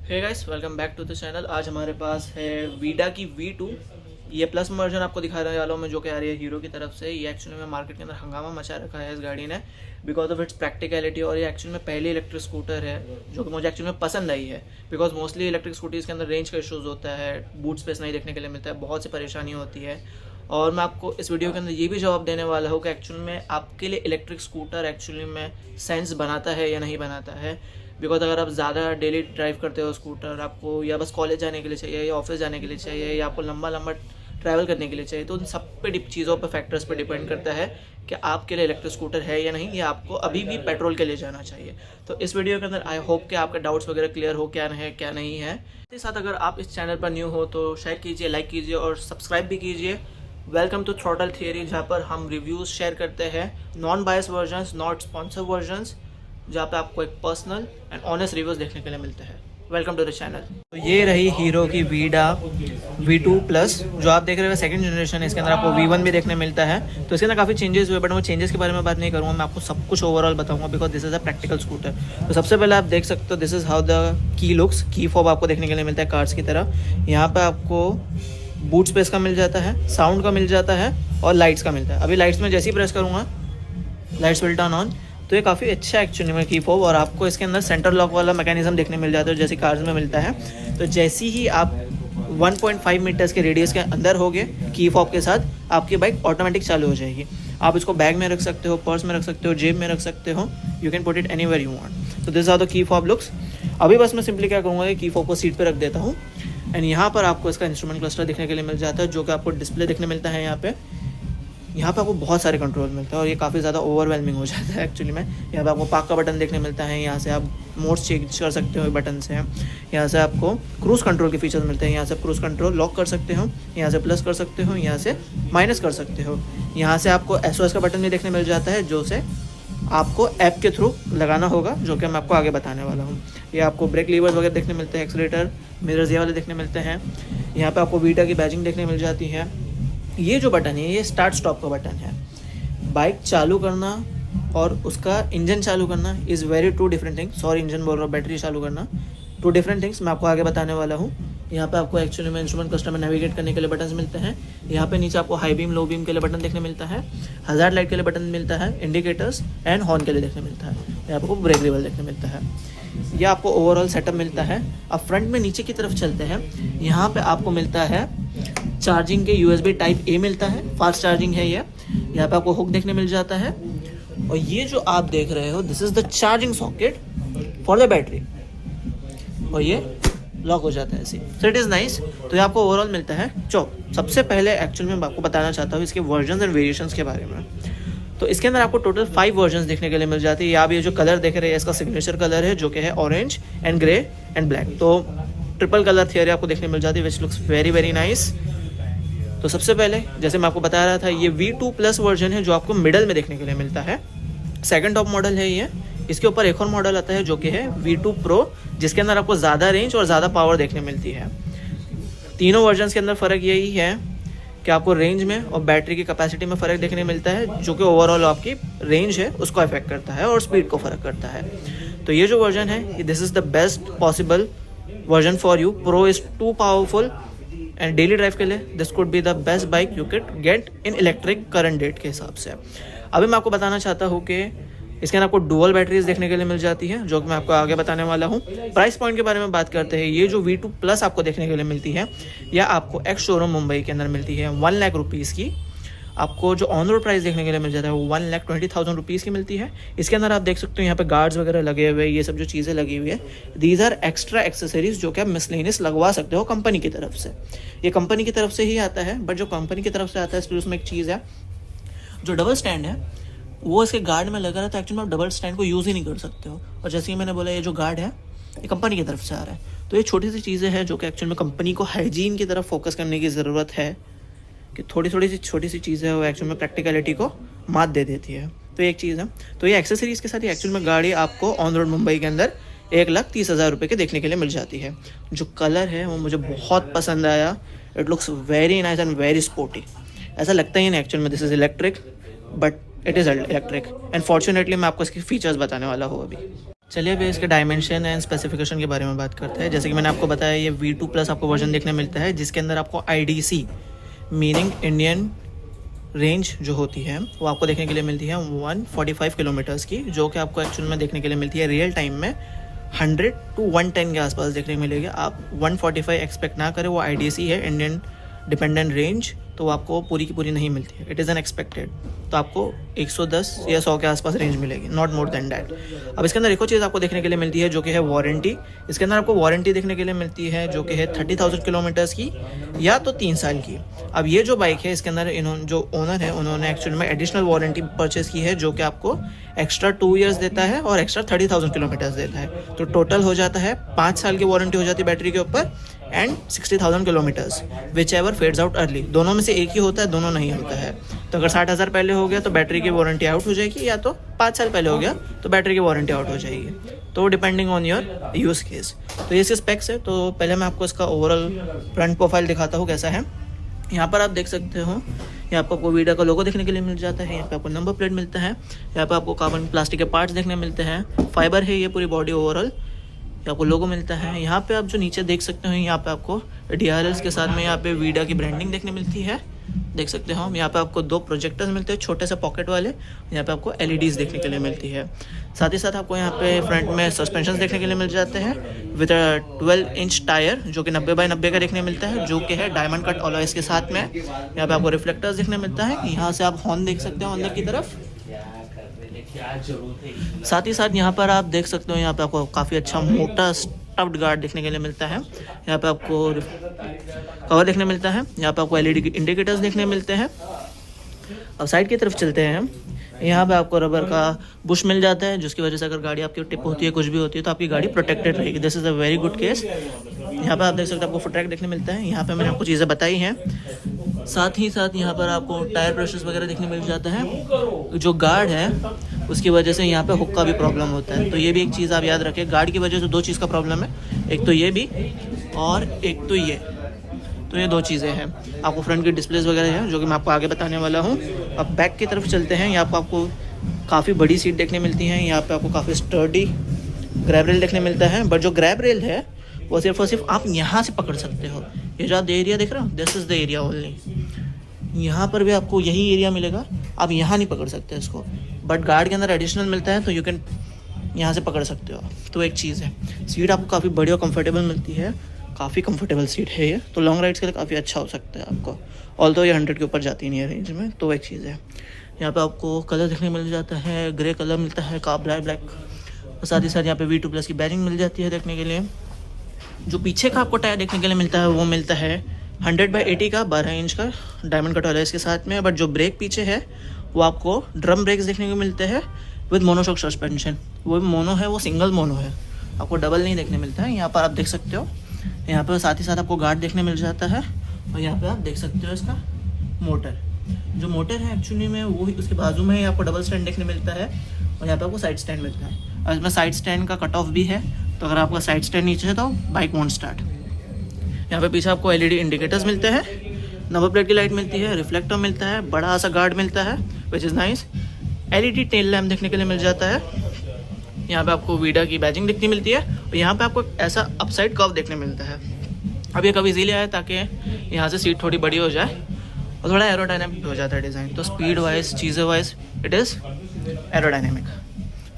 Hey guys, welcome back to the channel. आज हमारे पास है वीडा की V2। ये प्लस वर्जन आपको दिखाने वाला हूँ मैं, जो कि आ रही है हीरो की तरफ से। ये एक्चुअली में मार्केट के अंदर हंगामा मचा रखा है इस गाड़ी ने बिकॉज ऑफ इट्स प्रैक्टिकलिटी। और ये एक्चुअली में पहली इलेक्ट्रिक स्कूटर है जो कि मुझे एक्चुअली में पसंद आई है बिकॉज मोस्टली इलेक्ट्रिक स्कूटीज़ के अंदर रेंज का इश्यूज़ होता है, बूट स्पेस नहीं देखने के लिए मिलता है, बहुत सी परेशानी होती है। और मैं आपको इस वीडियो के अंदर ये भी जवाब देने वाला हूँ कि एक्चुअली में आपके लिए इलेक्ट्रिक स्कूटर एक्चुअली में सेंस बनाता है या नहीं बनाता है। बिकॉज अगर आप ज़्यादा डेली ड्राइव करते हो स्कूटर, आपको या बस कॉलेज जाने के लिए चाहिए या ऑफिस जाने के लिए चाहिए या आपको लंबा लंबा ट्रैवल करने के लिए चाहिए, तो उन सब पे चीज़ों पे फैक्टर्स पे डिपेंड करता है कि आपके लिए इलेक्ट्रिक स्कूटर है या नहीं, या आपको अभी भी पेट्रोल के लिए जाना चाहिए। तो इस वीडियो के अंदर आई होप कि आपके डाउट्स वगैरह क्लियर हो, क्या है क्या नहीं है। इसके साथ अगर आप इस चैनल पर न्यू हो तो शेयर कीजिए, लाइक कीजिए और सब्सक्राइब भी कीजिए। वेलकम टू थ्रॉटल थियरी, जहाँ पर हम रिव्यूज़ शेयर करते हैं, non bias versions, not sponsor versions, जहाँ पे आपको एक पर्सनल एंड ऑनेस्ट रिव्यूज़ देखने के लिए मिलते हैं। Welcome to the channel. तो ये रही हीरो की वीडा V2 प्लस, जो आप देख रहे हो सेकंड जनरेशन है। इसके अंदर आपको V1 भी देखने मिलता है। तो इसके अंदर काफ़ी चेंजेस हुए, बट मैं चेंजेस के बारे में बात नहीं करूँगा, मैं आपको सब कुछ ओवरऑल बताऊँगा because this is a practical scooter. तो सबसे पहले आप देख सकते हो, this is how the key looks. Key fob आपको देखने के लिए मिलता है कार्ड्स की तरह। यहाँ पर आपको बूट स्पेस का मिल जाता है, साउंड का मिल जाता है और लाइट्स का मिलता है। अभी लाइट्स में जैसे ही प्रेस करूँगा लाइट्स विल टर्न ऑन। तो ये काफ़ी अच्छा एक्चुअली में की फोब। और आपको इसके अंदर सेंटर लॉक वाला मैकेनिज्म देखने मिल जाता है जैसे कार्स में मिलता है। तो जैसे ही आप 1.5 मीटर्स के रेडियस के अंदर होगे की फॉब के साथ, आपकी बाइक ऑटोमेटिक चालू हो जाएगी। आप इसको बैग में रख सकते हो, पर्स में रख सकते हो, जेब में रख सकते हो, you can put it anywhere you want. तो this are the key fob looks. अभी बस मैं सिंपली क्या करूँगा कि की फॉब को सीट पर रख देता हूँ एंड यहाँ पर आपको इसका इंस्ट्रूमेंट क्लस्टर देखने के लिए मिल जाता है, जो कि आपको डिस्प्ले देखने मिलता है। यहाँ पे आपको बहुत सारे कंट्रोल मिलता है और ये काफ़ी ज़्यादा ओवरवेलमिंग हो जाता है एक्चुअली में। यहाँ पे आपको पार्क का बटन देखने मिलता है, यहाँ से आप मोड्स चेंज कर सकते हो बटन से। यहाँ से आपको क्रूज़ कंट्रोल के फीचर्स मिलते हैं, यहाँ से क्रूज़ कंट्रोल लॉक कर सकते हो, यहाँ से प्लस कर सकते हो, यहाँ से माइनस कर सकते हो। यहाँ से आपको SOS का बटन भी देखने मिल जाता है, जो से आपको ऐप के थ्रू लगाना होगा, जो कि मैं आपको आगे बताने वाला हूँ। ये आपको ब्रेक लीवर्स वगैरह देखने मिलते हैं, एक्सीलेटर, मिरर्स ये वाले देखने मिलते हैं। यहाँ पे आपको वीटा की बैजिंग देखने मिल जाती है। ये जो बटन है ये स्टार्ट स्टॉप का बटन है। बाइक चालू करना और उसका इंजन चालू करना is very to different things. Sorry, engine बोल रहा हूँ, बैटरी चालू करना, टू डिफरेंट थिंग्स। मैं आपको आगे बताने वाला हूँ। यहाँ पे आपको एक्चुअली में इंस्ट्रूमेंट क्लस्टर में नेविगेट करने के लिए बटन्स मिलते हैं। यहाँ पे नीचे आपको हाई बीम, लो बीम के लिए बटन देखने मिलता है, हज़ार्ड लाइट के लिए बटन मिलता है, इंडिकेटर्स एंड हॉर्न के लिए देखने मिलता है। यहाँ आपको ब्रेक लेवल देखने मिलता है। यह आपको ओवरऑल सेटअप मिलता है। अब फ्रंट में नीचे की तरफ चलते हैं। यहाँ पे आपको मिलता है चार्जिंग के USB टाइप A मिलता है, फास्ट चार्जिंग है ये। यहाँ पे आपको हुक देखने मिल जाता है। और ये जो आप देख रहे हो, this is the charging socket for the battery, और ये लॉक हो जाता है ऐसे। So it is nice. तो ये आपको ओवरऑल मिलता है चौक। सबसे पहले एक्चुअली मैं आपको बताना चाहता हूँ इसके वर्जन्स एंड वेरिएशंस के बारे में। तो इसके अंदर आपको टोटल 5 वर्जन्स देखने के लिए मिल जाती है। आप ये जो कलर देख रहे हैं इसका सिग्नेचर कलर है, जो कि है orange and grey and black. तो ट्रिपल कलर थियरी आपको देखने मिल जाती है, which looks very very nice. तो सबसे पहले जैसे मैं आपको बता रहा था, ये V2 प्लस वर्जन है जो आपको मिडल में देखने के लिए मिलता है। सेकंड टॉप मॉडल है ये। इसके ऊपर एक और मॉडल आता है जो कि है V2 Pro, जिसके अंदर आपको ज़्यादा रेंज और ज़्यादा पावर देखने मिलती है। तीनों वर्जन्स के अंदर फ़र्क यही है कि आपको रेंज में और बैटरी की कैपेसिटी में फ़र्क देखने मिलता है, जो कि ओवरऑल आपकी रेंज है उसको अफेक्ट करता है और स्पीड को फ़र्क करता है। तो ये जो वर्जन है, this is the best possible version for you. Pro is too powerful and daily drive के लिए this could be the best bike you can get in electric current date के हिसाब से। अभी मैं आपको बताना चाहता हूँ कि इसके अंदर आपको डुअल बैटरीज देखने के लिए मिल जाती है, जो कि मैं आपको आगे बताने वाला हूँ। प्राइस पॉइंट के बारे में बात करते हैं। ये जो V2 प्लस आपको देखने के लिए मिलती है, या आपको एक्स शोरूम मुंबई के अंदर मिलती है 1 लाख रुपीज़ की। आपको जो ऑन रोड प्राइस देखने के लिए मिल जाता है वो 1,20,000 रुपीज़ की मिलती है। इसके अंदर आप देख सकते हो यहाँ पे गार्ड्स वगैरह लगे हुए, ये सब जो चीज़ें लगी हुई है, दीज आर एक्स्ट्रा एक्सेसरीज जो कि आप मिसलेनियस लगवा सकते हो कंपनी की तरफ से। ये कंपनी की तरफ से ही आता है, बट जो कंपनी की तरफ से आता है उसमें एक चीज़ है, जो डबल स्टैंड है वो इसके गार्ड में लगा रहता है। एक्चुअली आप डबल स्टैंड को यूज़ ही नहीं कर सकते हो। और जैसे कि मैंने बोला, ये जो गार्ड है ये कंपनी की तरफ से आ रहा है। तो ये छोटी सी चीज़ें हैं जो कि एक्चुअली में कंपनी को हाइजीन की तरफ फोकस करने की ज़रूरत है, कि थोड़ी थोड़ी सी छोटी सी चीज़ें वो एक्चुअल में प्रैक्टिकलिटी को मात दे देती है। तो एक चीज़ है। तो ये एक्सेसरीज़ के साथ ही एक्चुअल में गाड़ी आपको ऑन रोड मुंबई के अंदर 1,30,000 रुपये के देखने के लिए मिल जाती है। जो कलर है वो मुझे बहुत पसंद आया। It looks very nice and very sporty. ऐसा लगता ही नहीं एक्चुअल में this is electric, but it is electric. And fortunately मैं आपको इसके फीचर्स बताने वाला हूँ अभी। चलिए अभी इसके डायमेंशन एंड स्पेसिफिकेशन के बारे में बात करते हैं। जैसे कि मैंने आपको बताया, ये V2 प्लस आपको वर्जन देखने मिलता है, जिसके अंदर आपको IDC मीनिंग इंडियन रेंज जो होती है वो आपको देखने के लिए मिलती है 145 किलोमीटर्स की, जो कि आपको एक्चुअल में देखने के लिए मिलती है रियल टाइम में 100 to 110 के आसपास देखने को मिलेगी। आप 145 एक्सपेक्ट ना करें, वो IDC है, इंडियन डिपेंडेंट रेंज, तो आपको पूरी की पूरी नहीं मिलती है, इट इज़ अनएक्सपेक्टेड। तो आपको 110 या 100 के आसपास रेंज मिलेगी, नॉट मोर देन डैट। अब इसके अंदर एक और चीज़ आपको देखने के लिए मिलती है जो कि है वारंटी। इसके अंदर आपको वारंटी देखने के लिए मिलती है जो कि है 30,000 किलोमीटर्स की या तो 3 साल की। अब ये जो बाइक है, इसके अंदर इन्होंने जो ओनर है उन्होंने एक्चुअल में एडिशनल वारंटी परचेस की है, जो कि आपको एक्स्ट्रा 2 ईयर्स देता है और एक्स्ट्रा 30,000 किलोमीटर्स देता है। तो टोटल हो जाता है 5 साल की वारंटी हो जाती है बैटरी के ऊपर and 60,000 kilometres, which ever fades out early. दोनों में से एक ही होता है, दोनों नहीं होता है। तो अगर 60,000 पहले हो गया तो बैटरी की वारंटी आउट हो जाएगी, या तो 5 साल पहले हो गया तो बैटरी की वारंटी आउट हो जाएगी, तो depending on your use case. तो ये इसके स्पेक्स है। तो पहले मैं आपको इसका ओवरऑल फ्रंट प्रोफाइल दिखाता हूँ कैसा है। यहाँ पर आप देख सकते हो, यहाँ पर आपको वीडा का लोगो देखने के लिए मिल जाता है, यहाँ पे आपको नंबर प्लेट मिलता है, यहाँ पे आपको कार्बन प्लास्टिक के पार्ट्स देखने मिलते हैं, फाइबर है ये पूरी बॉडी ओवरऑल, आपको लोगो मिलता है। यहाँ पे आप जो नीचे देख सकते हो, यहाँ पे आपको DRLs के साथ में यहाँ पे वीडा की ब्रांडिंग देखने मिलती है, देख सकते हो। यहाँ पे आपको 2 प्रोजेक्टर्स मिलते हैं छोटे से पॉकेट वाले, यहाँ पे आपको LEDs देखने के लिए मिलती है। साथ ही साथ आपको यहाँ पे फ्रंट में सस्पेंशन देखने के लिए मिल जाते हैं विद 12 इंच टायर, जो कि 90 बाई 90 का देखने मिलता है, जो कि है डायमंड कट अलॉयज के साथ में। यहाँ पे आपको रिफ्लेक्टर्स देखने मिलता है, यहाँ से आप हॉर्न देख सकते हो अंदर की तरफ। साथ ही साथ यहाँ पर आप देख सकते हो, यहाँ पे आपको काफ़ी अच्छा मोटा स्टफ्ड गार्ड देखने के लिए मिलता है। यहाँ पे आपको कवर देखने मिलता है, यहाँ पे आपको LED इंडिकेटर्स देखने मिलते हैं। अब साइड की तरफ चलते हैं हम, यहाँ पे आपको रबर का बुश मिल जाता है, जिसकी वजह से अगर गाड़ी आपकी टिप होती है, कुछ भी होती है, तो आपकी गाड़ी प्रोटेक्टेड रहेगी। This is a very good case. यहाँ पे आप देख सकते हो आपको फुट ट्रैक देखने मिलता है, यहाँ पे मैंने आपको चीज़ें बताई हैं। साथ ही साथ यहाँ पर आपको टायर प्रेशर्स वगैरह देखने मिल जाता है। जो गार्ड है उसकी वजह से यहाँ पे हुक का भी प्रॉब्लम होता है, तो ये भी एक चीज़ आप याद रखें। गार्ड की वजह से 2 चीज़ का प्रॉब्लम है, एक तो ये भी और एक तो ये, तो ये 2 चीज़ें हैं। आपको फ्रंट की डिस्प्लेस वगैरह है, जो कि मैं आपको आगे बताने वाला हूँ। अब बैक की तरफ चलते हैं। यहाँ पर आपको काफ़ी बड़ी सीट देखने मिलती है, यहाँ पर आपको काफ़ी स्टर्डी ग्रैब रेल देखने मिलता है। बट जो ग्रैब रेल है वो सिर्फ और सिर्फ आप यहाँ से पकड़ सकते हो। ये जो आप एरिया देख रहे हो, this is the area only. यहाँ पर भी आपको यही एरिया मिलेगा, आप यहाँ नहीं पकड़ सकते इसको, बट गार्ड के अंदर एडिशनल मिलता है, तो यू कैन यहाँ से पकड़ सकते हो। तो एक चीज़ है, सीट आपको काफ़ी बड़ी और कंफर्टेबल मिलती है, काफ़ी कंफर्टेबल सीट है ये, तो लॉन्ग राइड्स के लिए काफ़ी अच्छा हो सकता है आपको। ऑल्दो ये 100 के ऊपर जाती नहीं है रेंज में, तो एक चीज़ है। यहाँ पे आपको कलर देखने मिल जाता है, ग्रे कलर मिलता है, का ब्लैक, और साथ ही साथ यहाँ पे V2 प्लस की बैजिंग मिल जाती है देखने के लिए। जो पीछे का आपको टायर देखने के लिए मिलता है वो मिलता है 100/80 का 12 इंच का डायमंड कट अलॉयज के साथ में। बट जो ब्रेक पीछे है वो आपको ड्रम ब्रेक्स देखने को मिलते हैं विद मोनोशॉक सस्पेंशन। वो मोनो है, वो सिंगल मोनो है, आपको डबल नहीं देखने मिलता है। यहाँ पर आप देख सकते हो, यहाँ पर साथ ही साथ आपको गार्ड देखने मिल जाता है, और यहाँ पर आप देख सकते हो इसका मोटर। जो मोटर है एक्चुअली में वो उसके बाजू में ही आपको डबल स्टैंड देखने मिलता है, और यहाँ पर आपको साइड स्टैंड मिलता है। और इसमें साइड स्टैंड का कट ऑफ भी है, तो अगर आपका साइड स्टैंड नीचे है तो बाइक वोंट स्टार्ट। यहाँ पे पीछे आपको LED इंडिकेटर्स मिलते हैं, नंबर प्लेट की लाइट मिलती है, रिफ्लेक्टर मिलता है, बड़ा सा गार्ड मिलता है which is nice. LED tail lamp देखने के लिए मिल जाता है। यहाँ पे आपको वीडा की बैजिंग देखने मिलती है, और यहाँ पे आपको ऐसा अपसाइड कर्व देखने मिलता है। अब ये कब इजीली आया ताकि यहाँ से सीट थोड़ी बड़ी हो जाए और थोड़ा एरोडायनेमिक हो जाता है डिज़ाइन, तो स्पीड वाइज चीज़ें वाइज इट इज़ एरोडायनेमिक।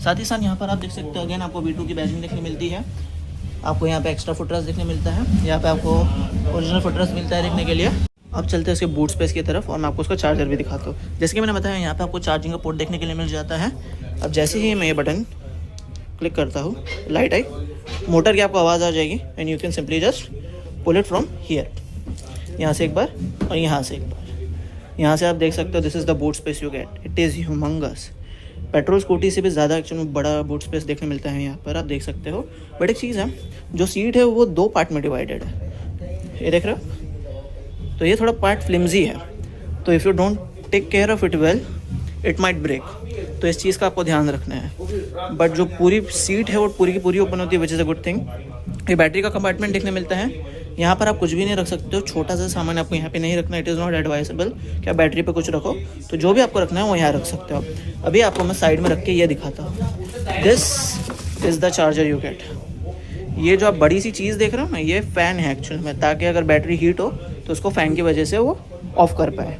साथ ही साथ यहाँ पर आप देख सकते हो अगेन आपको V2 की बैजिंग देखने मिलती है। आपको यहाँ पे एक्स्ट्रा फुटरेस्ट देखने मिलता है, यहाँ पे आपको ओरिजिनल फुटरेस्ट मिलता है देखने के लिए। अब चलते हैं उसके बूट स्पेस की तरफ, और मैं आपको उसका चार्जर भी दिखाता हूँ। जैसे कि मैंने बताया, यहाँ पे आपको चार्जिंग का पोर्ट देखने के लिए मिल जाता है। अब जैसे ही मैं ये बटन क्लिक करता हूँ, लाइट आई, मोटर की आपको आवाज़ आ जाएगी, and you can simply just pull it from here. यहाँ से एक बार और यहाँ से एक बार, यहाँ से आप देख सकते हो this is the boot space you get, it is humongous. Petrol scooty से भी ज़्यादा एक्चुअली बड़ा बूट स्पेस देखने मिलता है यहाँ पर, आप देख सकते हो। बट एक चीज़ है, जो सीट है वो 2 पार्ट में डिवाइडेड है, ये देख रहे हो, तो ये थोड़ा पार्ट फ्लिम्जी है, तो if you don't take care of it well it might break, तो इस चीज़ का आपको ध्यान रखना है। बट जो पूरी सीट है वो पूरी की पूरी ओपन होती है, which is a good thing. ये बैटरी का कंपार्टमेंट देखने मिलता है, यहाँ पर आप कुछ भी नहीं रख सकते हो, छोटा सा सामान आपको यहाँ पे नहीं रखना, इट इज़ नॉट एडवाइजेबल कि आप बैटरी पे कुछ रखो, तो जो भी आपको रखना है वो यहाँ रख सकते हो। अभी आपको मैं साइड में रख के ये दिखाता हूँ, this is the charger you get. ये जो आप बड़ी सी चीज़ देख रहे हो ना, ये फ़ैन है एक्चुअल में, ताकि अगर बैटरी हीट हो तो उसको फ़ैन की वजह से वो ऑफ़ कर पाए।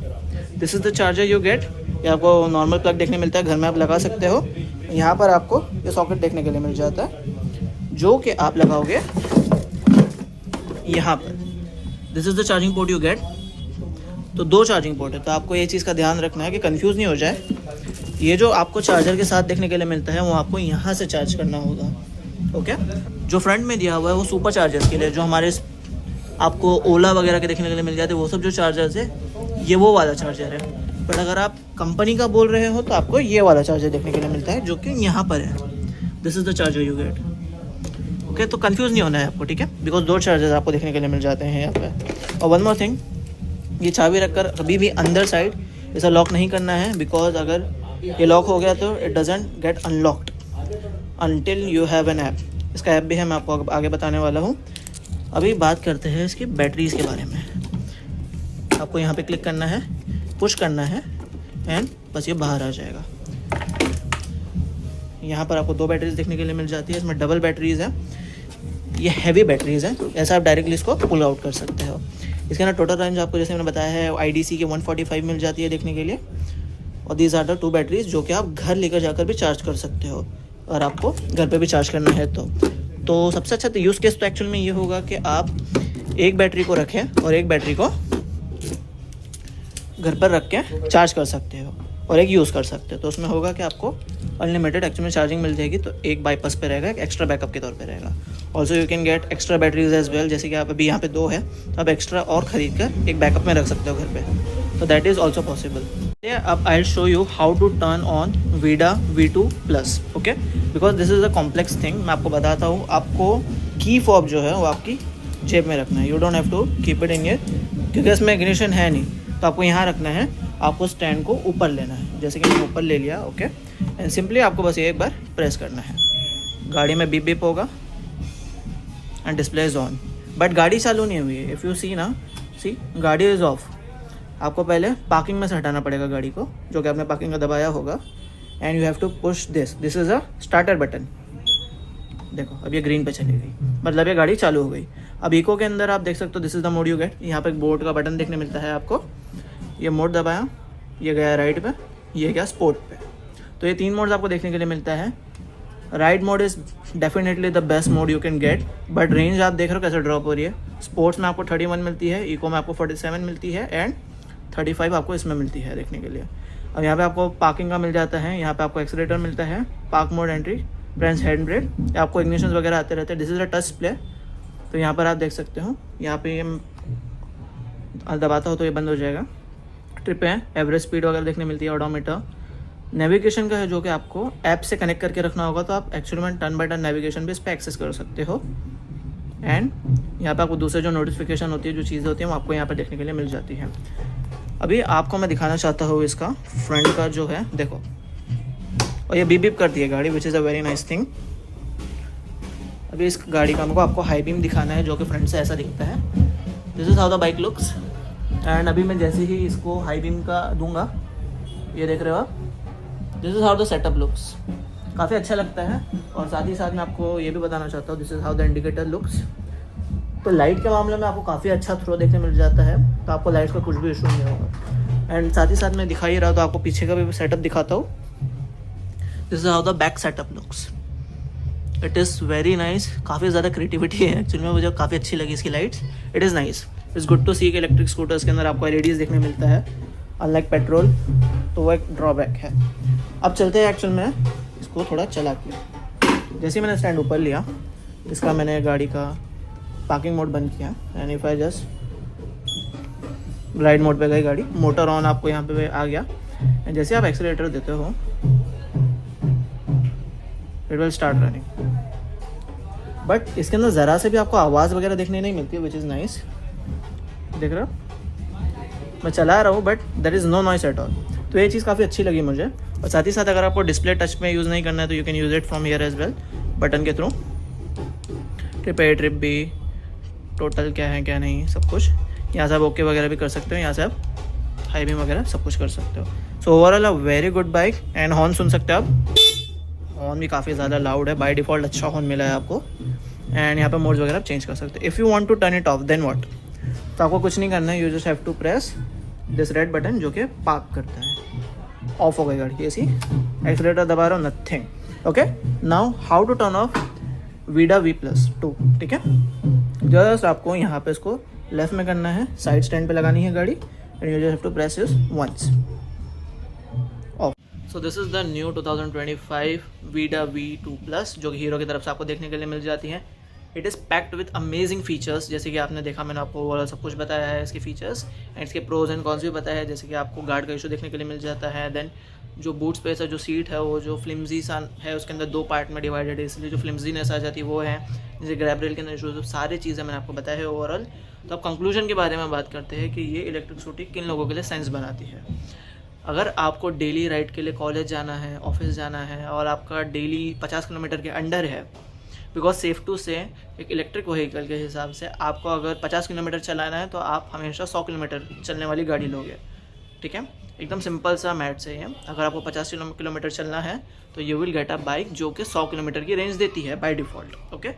This is the charger you get. ये आपको नॉर्मल प्लग देखने मिलता है, घर में आप लगा सकते हो। यहाँ पर आपको ये सॉकेट देखने के लिए मिल जाता है, जो कि आप लगाओगे यहाँ पर। This is the charging port you get. तो 2 चार्जिंग पोर्ट है, तो आपको ये चीज़ का ध्यान रखना है कि कंफ्यूज नहीं हो जाए। ये जो आपको चार्जर के साथ देखने के लिए मिलता है वो आपको यहाँ से चार्ज करना होगा, ओके। जो फ्रंट में दिया हुआ है वो सुपर चार्जर्स के लिए, जो हमारे आपको ओला वगैरह के देखने के लिए मिल जाते हैं, वो सब जो चार्जर्स है ये वो वाला चार्जर है। बट अगर आप कंपनी का बोल रहे हो तो आपको ये वाला चार्जर देखने के लिए मिलता है, जो कि यहाँ पर है। This is the charger you get, okay. तो कंफ्यूज नहीं होना है आपको, ठीक है, बिकॉज 2 चार्जर्स आपको देखने के लिए मिल जाते हैं यहाँ पर। और वन मोर थिंग, ये चाबी रखकर कभी भी अंदर साइड इसे लॉक नहीं करना है, बिकॉज अगर ये लॉक हो गया तो it doesn't get unlocked until you have an app. इसका ऐप भी है, मैं आपको आगे बताने वाला हूँ। अभी बात करते हैं इसकी बैटरीज़ के बारे में। आपको यहाँ पे क्लिक करना है, पुश करना है, एंड बस ये बाहर आ जाएगा। यहाँ पर आपको 2 बैटरीज देखने के लिए मिल जाती है। इसमें डबल बैटरीज़ है, ये हैवी बैटरीज़ हैं, ऐसा आप डायरेक्टली इसको पुल आउट कर सकते हो। इसके अंदर टोटल रेंज आपको जैसे मैंने बताया है IDC की 145 मिल जाती है देखने के लिए। और दीज आर द 2 बैटरीज जो कि आप घर लेकर जाकर भी चार्ज कर सकते हो, और आपको घर पे भी चार्ज करना है तो सबसे अच्छा तो यूज़ केस तो एक्चुअल में ये होगा कि आप एक बैटरी को रखें और एक बैटरी को घर पर रख के चार्ज कर सकते हो और एक यूज़ कर सकते हो। तो उसमें होगा कि आपको अनलिमिटेड एक्चुअल में चार्जिंग मिल जाएगी। तो एक बाईपास पे रहेगा, एक एक्स्ट्रा बैकअप के तौर पे रहेगा। Also you can get extra batteries as well, जैसे कि आप अभी यहाँ पे 2 है तो आप एक्स्ट्रा और ख़रीद कर एक बैकअप में रख सकते हो घर पे, तो दैट इज़ ऑल्सो पॉसिबल। अब I will show you how to turn on Vida V2 plus, okay, because this is a complex thing. मैं आपको बताता हूँ, आपको की फॉब जो है वो आपकी जेब में रखना है। You don't have to keep it in ear, क्योंकि इसमें इग्निशन है नहीं, तो आपको यहाँ रखना है। आपको स्टैंड को ऊपर लेना है, जैसे कि मैंने ऊपर ले लिया, ओके, एंड सिंपली आपको बस ये एक बार प्रेस करना है। गाड़ी में बीप बीप होगा and display is on, but गाड़ी चालू नहीं हुई है। इफ़ यू सी ना, सी गाड़ी इज़ ऑफ। आपको पहले पार्किंग में से हटाना पड़ेगा गाड़ी को, जो कि आपने पार्किंग का दबाया होगा, and you have to push this is a starter button. देखो अब ये ग्रीन पे चली गई, मतलब ये गाड़ी चालू हो गई। अब इको के अंदर आप देख सकते हो, this is the mode you get. यहाँ पे एक बोर्ड का बटन देखने मिलता है आपको, ये मोड दबाया, ये गया राइड पे, ये गया स्पोर्ट पे। तो ये 3 मोड्स आपको देखने के लिए मिलता है। Ride mode is definitely the best mode you can gate, but range आप देख रहे हो कैसे ड्रॉप हो रही है। स्पोर्ट्स में आपको 31 मिलती है, इको में आपको 47 मिलती है, एंड 35 आपको इसमें मिलती है देखने के लिए। अब यहाँ पे आपको पार्किंग का मिल जाता है, यहाँ पे आपको एक्सीलेटर मिलता है, park mode, entry, bench, hand brake, आपको इग्निशन वगैरह आते रहते हैं। This is a touch display, तो यहाँ पर आप देख सकते हो, यहाँ पे ये दबाता हो तो ये बंद हो जाएगा। ट्रिप है, एवरेज स्पीड वगैरह देखने मिलती है, ऑडोमीटर। नेविगेशन का है, जो कि आपको ऐप से कनेक्ट करके रखना होगा, तो आप एक्चुअली में टर्न बाय टर्न नेविगेशन भी इस पर एक्सेस कर सकते हो। एंड यहाँ पे आपको दूसरे जो नोटिफिकेशन होती है, जो चीज़ें होती हैं, वो आपको यहाँ पर देखने के लिए मिल जाती है। अभी आपको मैं दिखाना चाहता हूँ इसका फ्रंट का जो है, देखो, और ये बीप बीप करती है गाड़ी, विच is a very nice thing. अभी इस गाड़ी का आपको हाई बीम दिखाना है, जो कि फ्रंट से ऐसा दिखता है। This is how the bike looks. And अभी मैं जैसे ही इसको हाई बीम का दूंगा, ये देख रहे हो आप, this is how the setup looks. काफ़ी अच्छा लगता है। और साथ ही साथ मैं आपको ये भी बताना चाहता हूँ, this is how the indicator looks. तो लाइट के मामले में आपको काफ़ी अच्छा थ्रो देखने मिल जाता है, तो आपको लाइट का कुछ भी इशू नहीं होगा। एंड साथ ही साथ मैं दिखा ही रहा, तो आपको पीछे का भी सेटअप दिखाता हूँ। This is how the back setup looks. It is very nice. काफ़ी ज़्यादा क्रिएटिविटी है एक्चुअली में, मुझे काफ़ी अच्छी लगी इसकी lights. It is nice, it's good to see कि इलेक्ट्रिक स्कूटर्स के अंदर आपको LEDs देखने मिलता है, अनलाइक पेट्रोल, तो वो एक ड्रॉबैक है। अब चलते हैं एक्चुअल में इसको थोड़ा चला के। जैसे ही मैंने स्टैंड ऊपर लिया, इसका मैंने गाड़ी का पार्किंग मोड बंद किया, and if I just ride mode पे गई गाड़ी, मोटर ऑन आपको यहाँ पे आ गया। एंड जैसे आप एक्सीलेटर देते हो, it will start running. But इसके अंदर ज़रा से भी आपको आवाज़ वगैरह देखने नहीं मिलती है, विच इज़ नाइस। देख रहे हो, मैं चला रहा हूँ, but there is no noise at all. तो ये चीज़ काफ़ी अच्छी लगी मुझे। और साथ ही साथ अगर आपको डिस्प्ले टच में यूज़ नहीं करना है, तो you can use it from here as well, button के through. Trip A, trip B, total क्या है क्या नहीं, सब कुछ यहाँ से आप ओके वगैरह भी कर सकते हो। यहाँ से आप हाई बीम वगैरह सब कुछ कर सकते हो। So overall a very good bike. And horn सुन सकते हो आप, हॉर्न भी काफ़ी ज़्यादा लाउड है, बाय डिफ़ॉल्ट अच्छा हॉर्न मिला है आपको। एंड यहाँ पे मोड्स वगैरह आप चेंज कर सकते हैं। If you want to turn it off then what, तो आपको कुछ नहीं करना है, you just have to press this red button जो कि पार्क करता है। ऑफ हो गई गाड़ी ऐसी, एक्सीलरेटर दबा रहा हूँ, nothing. Okay, now how to turn off Vida V+2, ठीक है। जस्ट आपको यहाँ पे इसको लेफ्ट में करना है, साइड स्टैंड पे लगानी है गाड़ी, and you just have to press this once, off. So this is the new 2025 Vida V2+, जो कि हीरो की तरफ से आपको देखने के लिए मिल जाती है। It is packed with amazing features, जैसे कि आपने देखा, मैंने आपको ओवरऑल सब कुछ बताया है इसके फीचर्स, एंड इसके प्रोज एंड कॉन्स भी बताया है। जैसे कि आपको गार्ड का इशू देखने के लिए मिल जाता है, देन जो बूट स्पेस है, जो सीट है, वो जो फ्लिम्जी सा है, उसके अंदर 2 पार्ट में डिवाइडेड है, इसलिए जो फ्लिम्जीनेस आ जाती है वो है। जैसे ग्रैब रेल के अंदर इशूज, सारी चीज़ें मैंने आपको बताया है ओवरऑल। तो अब कंक्लूजन के बारे में बात करते हैं कि ये इलेक्ट्रिक स्कूटी किन लोगों के लिए सेंस बनाती है। अगर आपको डेली राइड के लिए कॉलेज जाना है, ऑफिस जाना है, और आपका डेली 50 किलोमीटर के अंडर है, बिकॉज सेफ टू से एक इलेक्ट्रिक व्हीकल के हिसाब से आपको अगर 50 किलोमीटर चलाना है तो आप हमेशा 100 किलोमीटर चलने वाली गाड़ी लोगे, ठीक है। एकदम सिंपल सा मैथ्स है ये। अगर आपको 50 किलोमीटर चलना है तो you will get a bike जो कि 100 किलोमीटर की रेंज देती है by default, okay.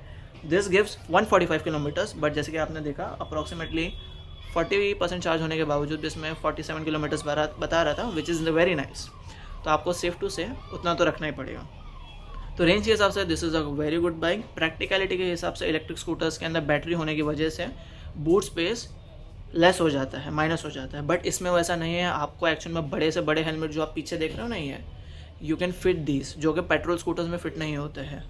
This gives 145 kilometres, but जैसे कि आपने देखा अप्रॉक्सीमेटली 40% चार्ज होने के बावजूद भी इसमें 47 किलोमीटर्स बता रहा था, विच इज़ वेरी नाइस। तो आपको सेफ टू से उतना तो रखना ही पड़ेगा। तो रेंज के हिसाब से this is a very good bike. Practicality के हिसाब से इलेक्ट्रिक स्कूटर्स के अंदर बैटरी होने की वजह से बूट स्पेस लेस हो जाता है, माइनस हो जाता है, बट इसमें वैसा नहीं है। आपको एक्चुअल में बड़े से बड़े हेलमेट जो आप पीछे देख रहे हो नहीं है, यू कैन फिट दिस, जो कि पेट्रोल स्कूटर्स में फिट नहीं होते हैं।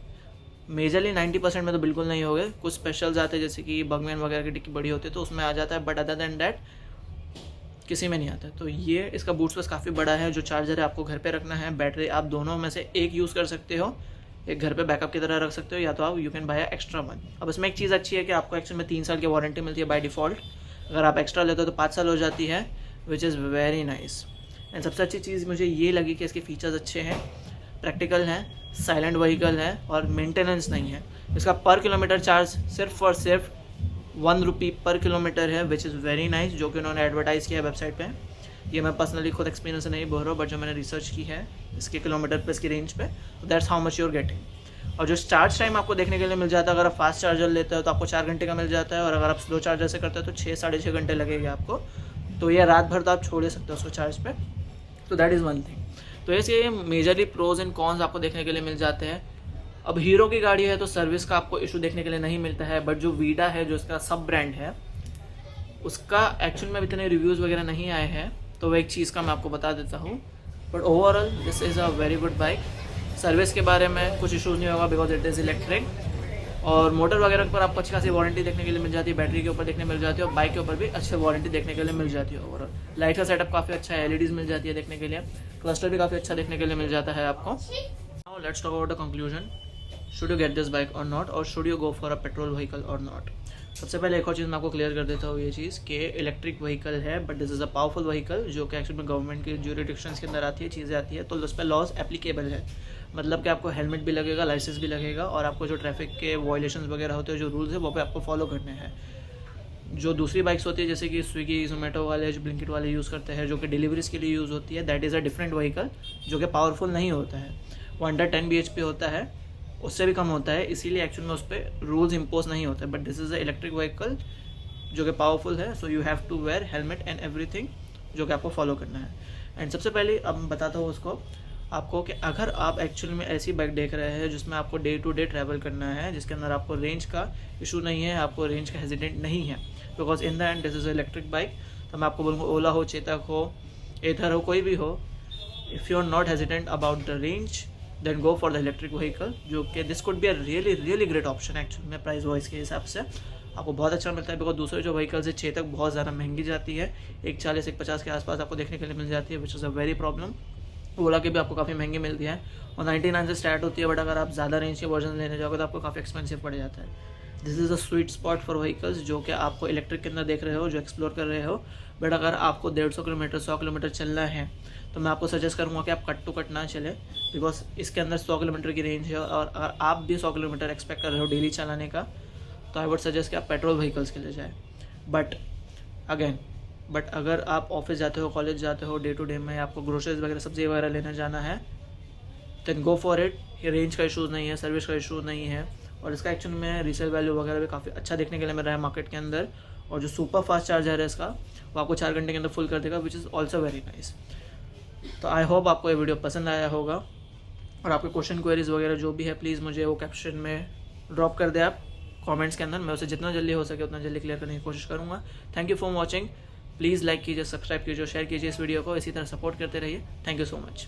मेजरली 90% में तो बिल्कुल नहीं हो गए, कुछ स्पेशल्स आते हैं जैसे कि बगमैन वगैरह की डिक्की बड़ी होती है तो उसमें आ जाता है, बट अदर देन डैट किसी में नहीं आता है। तो ये इसका बूट स्पेस काफ़ी बड़ा है। जो चार्जर है आपको घर पे रखना है, बैटरी आप दोनों में से एक यूज़ कर सकते हो, एक घर पे बैकअप की तरह रख सकते हो, या तो आप you can buy extra one. अब इसमें एक चीज़ अच्छी है कि आपको एक्चुअल में 3 साल की वारंटी मिलती है बाय डिफ़ॉल्ट। अगर आप एक्स्ट्रा लेते हो तो 5 साल हो जाती है, which is very nice. And सबसे अच्छी चीज़ मुझे ये लगी कि इसके फीचर्स अच्छे हैं, प्रैक्टिकल हैं, साइलेंट व्हीकल है और मेंटेनेंस नहीं है। इसका पर किलोमीटर चार्ज सिर्फ और सिर्फ 1 रुपी पर किलोमीटर है, विच इज़ वेरी नाइस, जो कि उन्होंने एडवर्टाइज़ किया है वेबसाइट पे। ये मैं पर्सनली खुद एक्सपीरियंस से नहीं बोल रहा हूँ, बट जो मैंने रिसर्च की है इसके किलोमीटर पे, इसकी रेंज पे, तो that's how much you are getting. और जो चार्ज टाइम आपको देखने के लिए मिल जाता है, अगर आप फास्ट चार्जर लेते हो तो आपको 4 घंटे का मिल जाता है, और अगर आप स्लो चार्जर से करते हो तो 6 साढ़े 6 घंटे लगेगा आपको। तो ये रात भर तो आप छोड़ सकते हो उसको चार्ज पे। तो दैट इज़ वन थिंग। तो ऐसे मेजरली प्रोज एंड कॉन्स आपको देखने के लिए मिल जाते हैं। अब हीरो की गाड़ी है तो सर्विस का आपको इशू देखने के लिए नहीं मिलता है, बट जो वीडा है, जो इसका सब ब्रांड है, उसका एक्चुअल में इतने रिव्यूज़ वगैरह नहीं आए हैं, तो वो एक चीज़ का मैं आपको बता देता हूँ। But overall this is a very good bike. Service के बारे में कुछ इशूज़ नहीं होगा, बिकॉज इट इज़ इलेक्ट्रिक। और मोटर वगैरह पर आपको अच्छी खासी वारंटी देखने के लिए मिल जाती है, बैटरी के ऊपर देखने मिल जाती है, और बाइक के ऊपर भी अच्छी वारंटी देखने के लिए मिल जाती है। ओवरऑल लाइट का सेटअप काफ़ी अच्छा है, LEDs मिल जाती है देखने के लिए, क्लस्टर भी काफ़ी अच्छा देखने के लिए मिल जाता है आपको। Now let's talk about the conclusion, should you get this bike और नॉट, और should you go for a petrol vehicle और नॉट। सबसे पहले एक और चीज़ मैं आपको क्लियर कर देता हूँ, ये चीज़ कि इलेक्ट्रिक व्हीकल है, but this is a powerful vehicle, जो कि एक्चुअल में गवर्नमेंट के ज्यूरिडिक्शंस के अंदर आती है, चीज़ें आती है, तो उस पर लॉज एप्लीकेबल है। मतलब कि आपको हेलमेट भी लगेगा, लाइसेंस भी लगेगा, और आपको जो ट्रैफिक के वायलेशंस वगैरह होते हैं, जो रूल्स है, वो पे आपको फॉलो करने हैं। जो दूसरी बाइक्स होती है जैसे कि स्विगी, जोमेटो वाले, जो ब्लिंकिट वाले यूज़ करते हैं, जो कि डिलीवरीज के लिए यूज़ होती है, that is a different vehicle, जो कि पावरफुल नहीं होता है। वो अंडर 10 bhp होता है, उससे भी कम होता है, इसीलिए एक्चुअल में उस पर रूल्स इम्पोज नहीं होते। But this is a electric vehicle जो कि पावरफुल है, so you have to wear helmet and everything, जो कि आपको फॉलो करना है। एंड सबसे पहले अब मैं बताता हूँ उसको आपको कि अगर आप एक्चुअल में ऐसी बाइक देख रहे हैं जिसमें आपको डे टू डे ट्रैवल करना है, जिसके अंदर आपको रेंज का इशू नहीं है, आपको रेंज का हेजिडेंट नहीं है, because in the end this is electric bike, तो मैं आपको बोलूँगा ओला हो, चेतक हो, एथर हो, कोई भी हो, if you are not hesitant about the range, then go for the electric vehicle, जो कि this could be a really great option actual में प्राइस वाइज के हिसाब से आपको बहुत अच्छा मिलता है। बिकॉज दूसरे जो व्हीकल्स है, चेतक बहुत ज़्यादा महंगी जाती है, 140-150 के आसपास आपको देखने के लिए मिल जाती है, which is a very problem. Ola की भी आपको काफ़ी महंगी मिलती है और 99 से स्टार्ट होती है, बट अगर आप ज़्यादा रेंज के वर्जन लेने जाओगे तो आपको काफ़ी एक्सपेंसिव पड़ जाता है। This is a sweet spot for vehicles जो कि आपको इलेक्ट्रिक के अंदर देख रहे हो, जो एक्सप्लोर कर रहे हो। बट अगर आपको 150 किलोमीटर 100 किलोमीटर चलना है तो मैं आपको सजेस्ट करूँगा कि आप कट टू कट ना चले, बिकॉज इसके अंदर 100 किलोमीटर की रेंज है, और अगर आप भी 100 किलोमीटर एक्सपेक्ट कर रहे हो डेली चलाने का, तो आई वुड सजेस्ट कि आप पेट्रोल व्हीकल्स के लिए जाए। बट अगर आप ऑफिस जाते हो, कॉलेज जाते हो, डे टू डे में आपको ग्रोसरीज वगैरह सब्जी वगैरह लेने जाना है, then go for it. Range का इशूज़ नहीं है, सर्विस का इशू नहीं है, और इसका एक्चुअली में रीसेल वैल्यू वगैरह भी काफ़ी अच्छा देखने के लिए मिल रहा है मार्केट के अंदर। और जो सुपर फास्ट चार्जर है इसका, वो आपको 4 घंटे के अंदर फुल कर देगा, which is also very nice. तो आई होप आपको ये वीडियो पसंद आया होगा, और आपके क्वेश्चन क्वेरीज वगैरह जो भी है प्लीज़ मुझे वो कैप्शन में ड्रॉप कर दे आप कमेंट्स के अंदर। मैं उसे जितना जल्दी हो सके उतना जल्दी क्लियर करने की कोशिश करूँगा। Thank you for watching. Please like कीजिए, सब्सक्राइब कीजिए, शेयर कीजिए इस वीडियो को, इसी तरह सपोर्ट करते रहिए। Thank you so much.